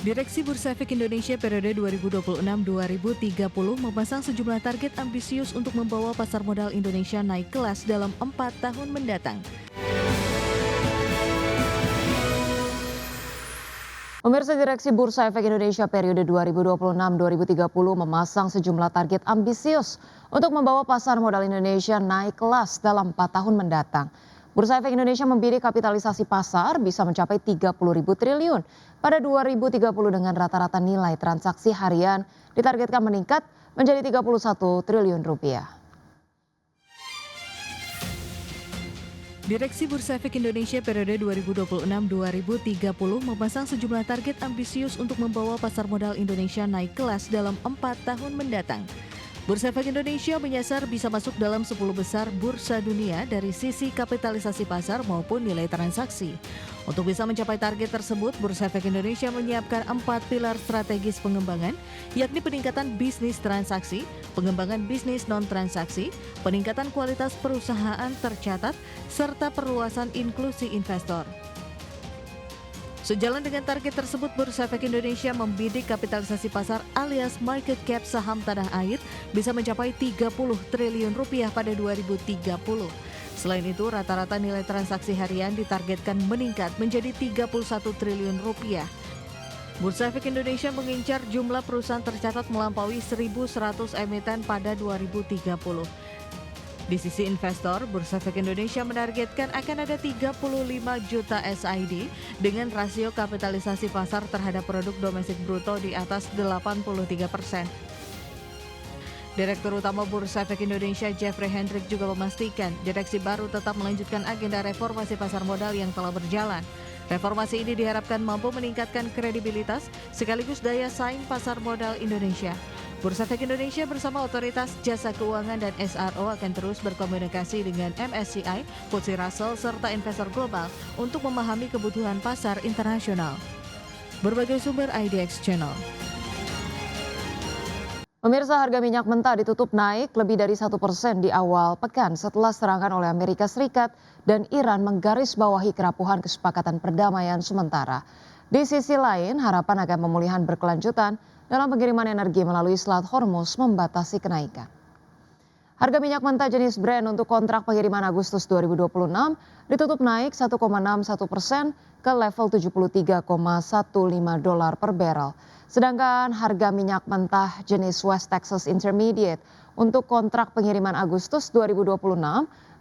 Direksi Bursa Efek Indonesia periode 2026-2030 memasang sejumlah target ambisius untuk membawa pasar modal Indonesia naik kelas dalam 4 tahun mendatang. Pemirsa, Direksi Bursa Efek Indonesia periode 2026-2030 memasang sejumlah target ambisius untuk membawa pasar modal Indonesia naik kelas dalam 4 tahun mendatang. Bursa Efek Indonesia membidik kapitalisasi pasar bisa mencapai 30.000 triliun pada 2030 dengan rata-rata nilai transaksi harian ditargetkan meningkat menjadi 31 triliun rupiah. Direksi Bursa Efek Indonesia periode 2026-2030 memasang sejumlah target ambisius untuk membawa pasar modal Indonesia naik kelas dalam 4 tahun mendatang. Bursa Efek Indonesia menyasar bisa masuk dalam 10 besar bursa dunia dari sisi kapitalisasi pasar maupun nilai transaksi. Untuk bisa mencapai target tersebut, Bursa Efek Indonesia menyiapkan 4 pilar strategis pengembangan, yakni peningkatan bisnis transaksi, pengembangan bisnis non-transaksi, peningkatan kualitas perusahaan tercatat, serta perluasan inklusi investor. Sejalan dengan target tersebut, Bursa Efek Indonesia membidik kapitalisasi pasar alias market cap saham tanah air bisa mencapai 30 triliun rupiah pada 2030. Selain itu, rata-rata nilai transaksi harian ditargetkan meningkat menjadi 31 triliun rupiah. Bursa Efek Indonesia mengincar jumlah perusahaan tercatat melampaui 1.100 emiten pada 2030. Di sisi investor, Bursa Efek Indonesia menargetkan akan ada 35 juta SID dengan rasio kapitalisasi pasar terhadap produk domestik bruto di atas 83%. Direktur Utama Bursa Efek Indonesia Jeffrey Hendrick juga memastikan direksi baru tetap melanjutkan agenda reformasi pasar modal yang telah berjalan. Reformasi ini diharapkan mampu meningkatkan kredibilitas sekaligus daya saing pasar modal Indonesia. Bursa Efek Indonesia bersama Otoritas Jasa Keuangan dan SRO akan terus berkomunikasi dengan MSCI, FTSE Russell, serta investor global untuk memahami kebutuhan pasar internasional. Berbagai sumber IDX Channel. Pemirsa, harga minyak mentah ditutup naik lebih dari 1% di awal pekan setelah serangan oleh Amerika Serikat dan Iran menggarisbawahi kerapuhan kesepakatan perdamaian sementara. Di sisi lain, harapan akan pemulihan berkelanjutan dalam pengiriman energi melalui Selat Hormuz membatasi kenaikan. Harga minyak mentah jenis Brent untuk kontrak pengiriman Agustus 2026 ditutup naik 1,61% ke level $73,15 per barrel. Sedangkan harga minyak mentah jenis West Texas Intermediate untuk kontrak pengiriman Agustus 2026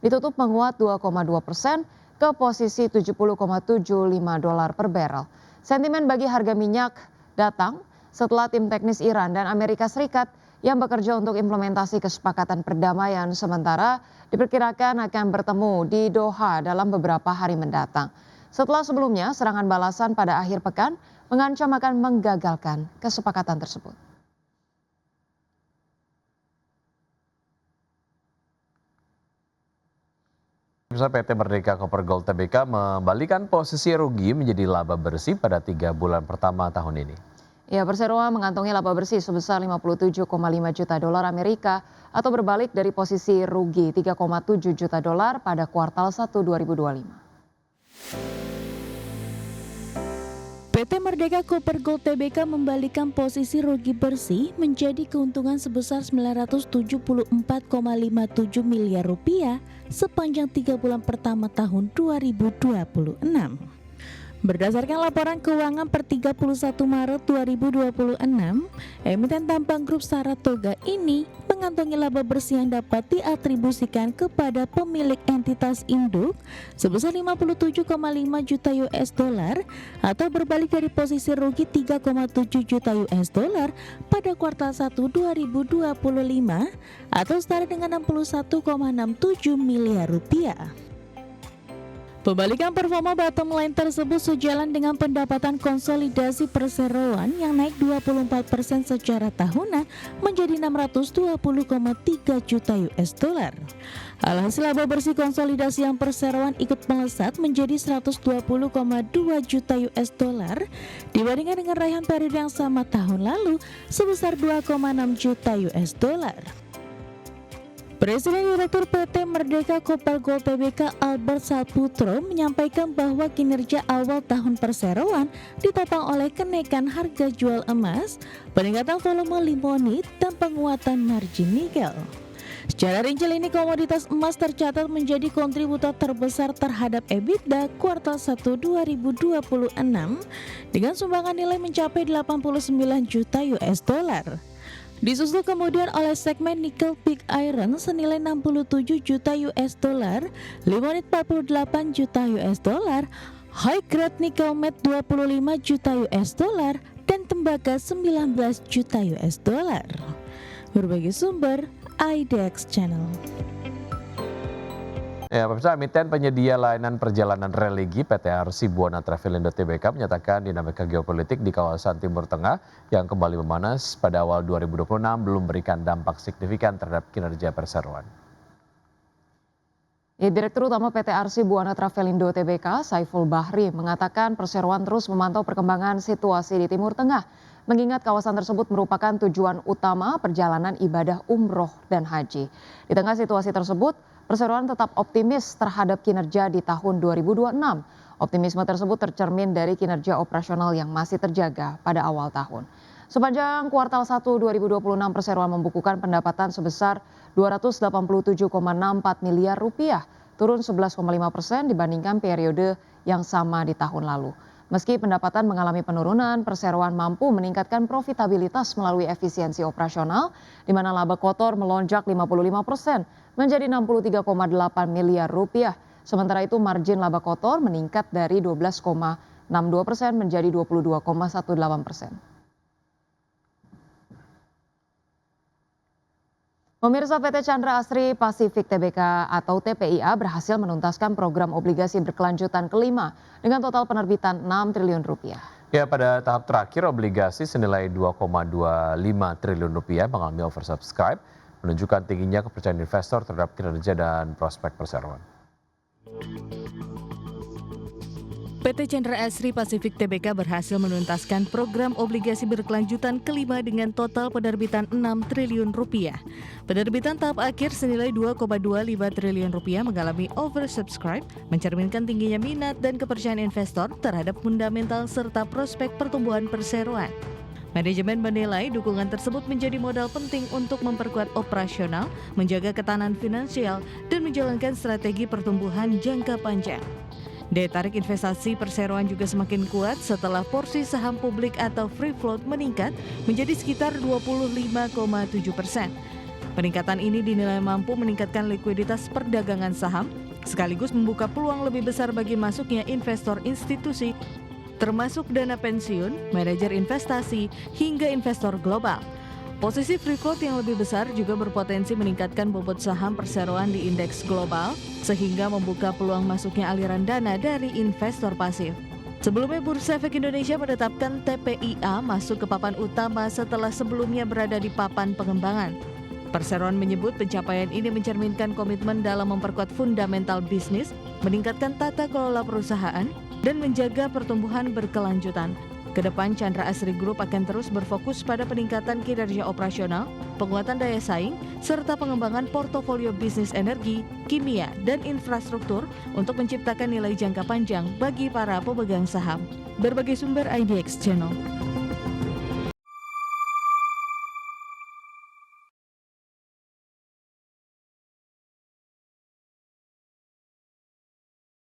ditutup menguat 2,2% ke posisi $70,75 per barrel. Sentimen bagi harga minyak datang setelah tim teknis Iran dan Amerika Serikat yang bekerja untuk implementasi kesepakatan perdamaian sementara diperkirakan akan bertemu di Doha dalam beberapa hari mendatang. Setelah sebelumnya serangan balasan pada akhir pekan mengancam akan menggagalkan kesepakatan tersebut. PT Merdeka Copper Gold Tbk membalikan posisi rugi menjadi laba bersih pada 3 bulan pertama tahun ini. Ya, Perseroan mengantongi laba bersih sebesar 57,5 juta dolar Amerika atau berbalik dari posisi rugi 3,7 juta dolar pada kuartal 1 2025. PT Merdeka Copper Gold Tbk membalikan posisi rugi bersih menjadi keuntungan sebesar 974,57 miliar rupiah sepanjang 3 bulan pertama tahun 2026. Berdasarkan laporan keuangan per 31 Maret 2026, emiten tambang grup Saratoga ini mengantongi laba bersih yang dapat diatribusikan kepada pemilik entitas induk sebesar 57,5 juta US dollar atau berbalik dari posisi rugi 3,7 juta US dollar pada kuartal 1 2025 atau setara dengan 61,67 miliar rupiah. Pembalikan performa bottom line tersebut sejalan dengan pendapatan konsolidasi perseroan yang naik 24% secara tahunan menjadi 620,3 juta US dollar. Alhasil laba bersih konsolidasi yang perseroan ikut melesat menjadi 120,2 juta US dollar dibandingkan dengan raihan periode yang sama tahun lalu sebesar 2,6 juta US dollar. Presiden Direktur PT Merdeka Copper Gold Tbk Albert Saputro menyampaikan bahwa kinerja awal tahun perseroan ditopang oleh kenaikan harga jual emas, peningkatan volume limonit, dan penguatan margin nikel. Secara rinci ini komoditas emas tercatat menjadi kontributor terbesar terhadap EBITDA kuartal 1 2026 dengan sumbangan nilai mencapai 89 juta US dollar. Disusul kemudian oleh segmen Nickel Pig Iron senilai 67 juta US dollar, limonit 48 juta US dollar, high grade nickel matte 25 juta US dollar, dan tembaga 19 juta US dollar. Berbagai sumber IDX Channel. Ya, pemirsa, emiten penyedia layanan perjalanan religi PT Arsi Buana Travelindo Tbk menyatakan dinamika geopolitik di kawasan Timur Tengah yang kembali memanas pada awal 2026 belum memberikan dampak signifikan terhadap kinerja perseroan. Direktur Utama PT Arsi Buana Travelindo Tbk, Saiful Bahri, mengatakan perseroan terus memantau perkembangan situasi di Timur Tengah, mengingat kawasan tersebut merupakan tujuan utama perjalanan ibadah umroh dan haji. Di tengah situasi tersebut, perseroan tetap optimis terhadap kinerja di tahun 2026. Optimisme tersebut tercermin dari kinerja operasional yang masih terjaga pada awal tahun. Sepanjang kuartal 1 2026, perseroan membukukan pendapatan sebesar 287,64 miliar rupiah, turun 11,5% dibandingkan periode yang sama di tahun lalu. Meski pendapatan mengalami penurunan, perseroan mampu meningkatkan profitabilitas melalui efisiensi operasional, di mana laba kotor melonjak 55% menjadi 63,8 miliar rupiah. Sementara itu margin laba kotor meningkat dari 12,62% menjadi 22,18%. Pemirsa, PT Chandra Asri Pasifik Tbk atau TPIA berhasil menuntaskan program obligasi berkelanjutan kelima dengan total penerbitan 6 triliun rupiah. Ya, pada tahap terakhir obligasi senilai 2,25 triliun rupiah mengalami oversubscribe, menunjukkan tingginya kepercayaan investor terhadap kinerja dan prospek perseroan. PT Chandra Asri Pasifik Tbk berhasil menuntaskan program obligasi berkelanjutan kelima dengan total penerbitan 6 triliun rupiah. Penerbitan tahap akhir senilai 2,25 triliun rupiah mengalami oversubscribe, mencerminkan tingginya minat dan kepercayaan investor terhadap fundamental serta prospek pertumbuhan perseroan. Manajemen menilai dukungan tersebut menjadi modal penting untuk memperkuat operasional, menjaga ketahanan finansial, dan menjalankan strategi pertumbuhan jangka panjang. Daya tarik investasi perseroan juga semakin kuat setelah porsi saham publik atau free float meningkat menjadi sekitar 25,7%. Peningkatan ini dinilai mampu meningkatkan likuiditas perdagangan saham, sekaligus membuka peluang lebih besar bagi masuknya investor institusi, termasuk dana pensiun, manajer investasi, hingga investor global. Posisi free float yang lebih besar juga berpotensi meningkatkan bobot saham perseroan di indeks global, sehingga membuka peluang masuknya aliran dana dari investor pasif. Sebelumnya, Bursa Efek Indonesia menetapkan TPIA masuk ke papan utama setelah sebelumnya berada di papan pengembangan. Perseroan menyebut pencapaian ini mencerminkan komitmen dalam memperkuat fundamental bisnis, meningkatkan tata kelola perusahaan, dan menjaga pertumbuhan berkelanjutan. Kedepan, Chandra Asri Group akan terus berfokus pada peningkatan kinerja operasional, penguatan daya saing, serta pengembangan portofolio bisnis energi, kimia, dan infrastruktur untuk menciptakan nilai jangka panjang bagi para pemegang saham. Berbagai sumber IDX Channel.